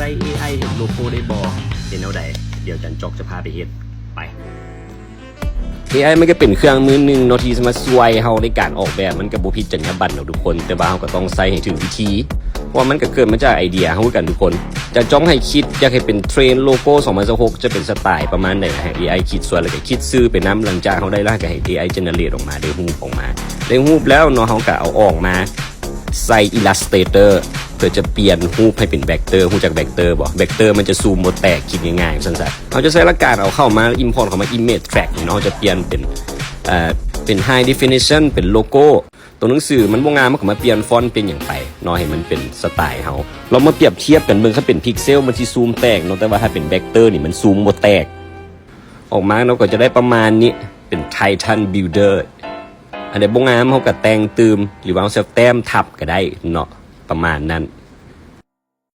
ใส่ AI เฮ็ดโลโก้ได้บ่เป็นแนวใดเดี๋ยวจันจอกจะพาไปเฮ็ดไป AI มันก็เป็นเครื่องมือหนึ่งเนาะที่มาช่วยเฮาในการออกแบบมันก็บ่ผิดจรรยาบรรณหรอกทุกคนแต่ว่าเฮาก็ต้องใส่ให้ถึงวิธีเพราะมันก็เกิดมาจากไอเดียเฮากันทุกคนจะจ้องให้คิดอยากให้เป็นเทรนโลโก้2026จะเป็นสไตล์ประมาณไหนให้ AI คิดส่วนแล้วก็คิดซื้อไปนำหลังจากเฮาได้แล้วก็ให้ AI generate ออกมาได้รูปออกมาได้รูปแล้วเนาะเฮาก็เอาออกมาใส่ Illustrator เพื่อจะเปลี่ยนรูปให้เป็นแวกเตอร์รู้จักแวกเตอร์บ่แวกเตอร์มันจะซูมบ่แตกคิดง่ายๆซั่นซะเราจะใช้หลักการเอาเข้ามา import เข้ามา image track เนาะจะเปลี่ยนเป็น high definition เป็นโลโก้ตัวหนังสือมันบ่งามมันก็มาเปลี่ยนฟอนต์เป็นอย่างไปเนาะให้มันเป็นสไตล์เฮาเรามาเปรียบเทียบกันเบิ่งถ้าเป็นพิกเซลมันสิซูมแตกเนาะแต่ว่าถ้าเป็นแวกเตอร์นี่มันซูมบ่แตกออกมาเราก็จะได้ประมาณนี้เป็น Titan Builder อันใดบ่งามเฮาก็แต่งเติมหรือว่าเฮาจะแต้มทับก็ได้เนาะประมาณนั้น